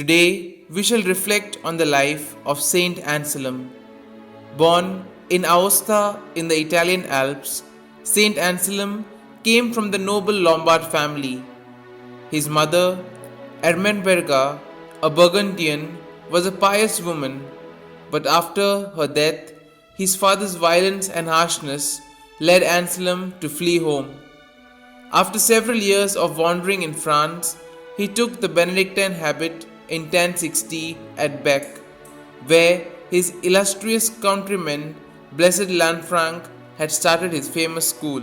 Today, we shall reflect on the life of St Anselm. Born in Aosta in the Italian Alps, St Anselm came from the noble Lombard family. His mother, Ermenberga, a Burgundian, was a pious woman, but after her death, his father's violence and harshness led Anselm to flee home. After several years of wandering in France, he took the Benedictine habit in 1060 at Bec, where his illustrious countryman, Blessed Lanfranc, had started his famous school.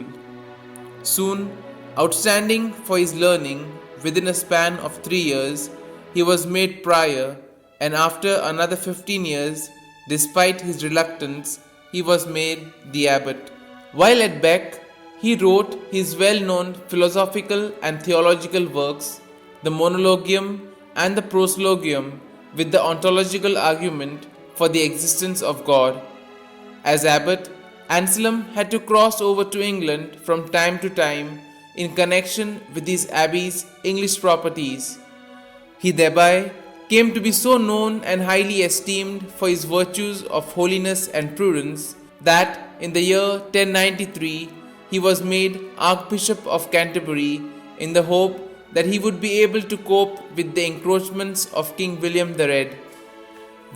Soon, outstanding for his learning, within a span of 3 years, he was made prior, and after another 15 years, despite his reluctance, he was made the abbot. While at Bec, he wrote his well-known philosophical and theological works, the Monologium and the Proslogium, with the ontological argument for the existence of God. As abbot, Anselm had to cross over to England from time to time in connection with his abbey's English properties. He thereby came to be so known and highly esteemed for his virtues of holiness and prudence that in the year 1093 he was made Archbishop of Canterbury in the hope that he would be able to cope with the encroachments of King William the Red.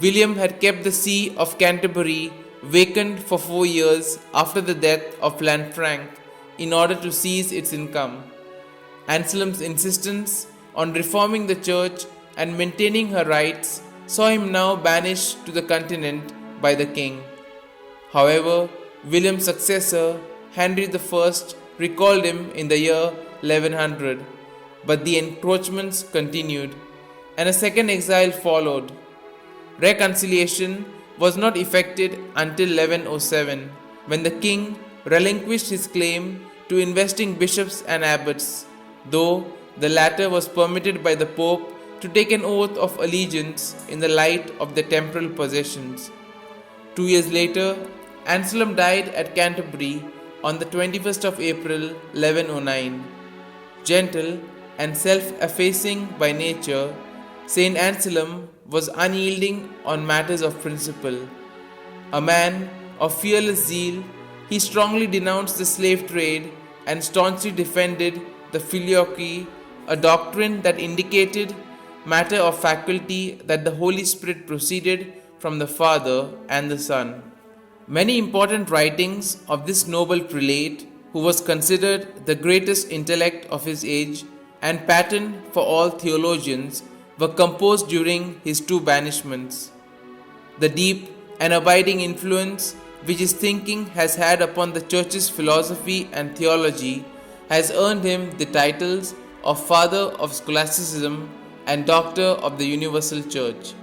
William had kept the See of Canterbury vacant for 4 years after the death of Lanfranc in order to seize its income. Anselm's insistence on reforming the church and maintaining her rights saw him now banished to the continent by the king. However, William's successor, Henry I, recalled him in the year 1100. But the encroachments continued, and a second exile followed. Reconciliation was not effected until 1107, when the king relinquished his claim to investing bishops and abbots, though the latter was permitted by the Pope to take an oath of allegiance in the light of their temporal possessions. 2 years later, Anselm died at Canterbury on the 21st of April 1109. Gentle and self-effacing by nature, St. Anselm was unyielding on matters of principle. A man of fearless zeal, he strongly denounced the slave trade and staunchly defended the filioque, a doctrine that indicated matter of faculty that the Holy Spirit proceeded from the Father and the Son. Many important writings of this noble prelate, who was considered the greatest intellect of his age and pattern for all theologians, were composed during his 2 banishments. The deep and abiding influence which his thinking has had upon the Church's philosophy and theology has earned him the titles of Father of Scholasticism and Doctor of the Universal Church.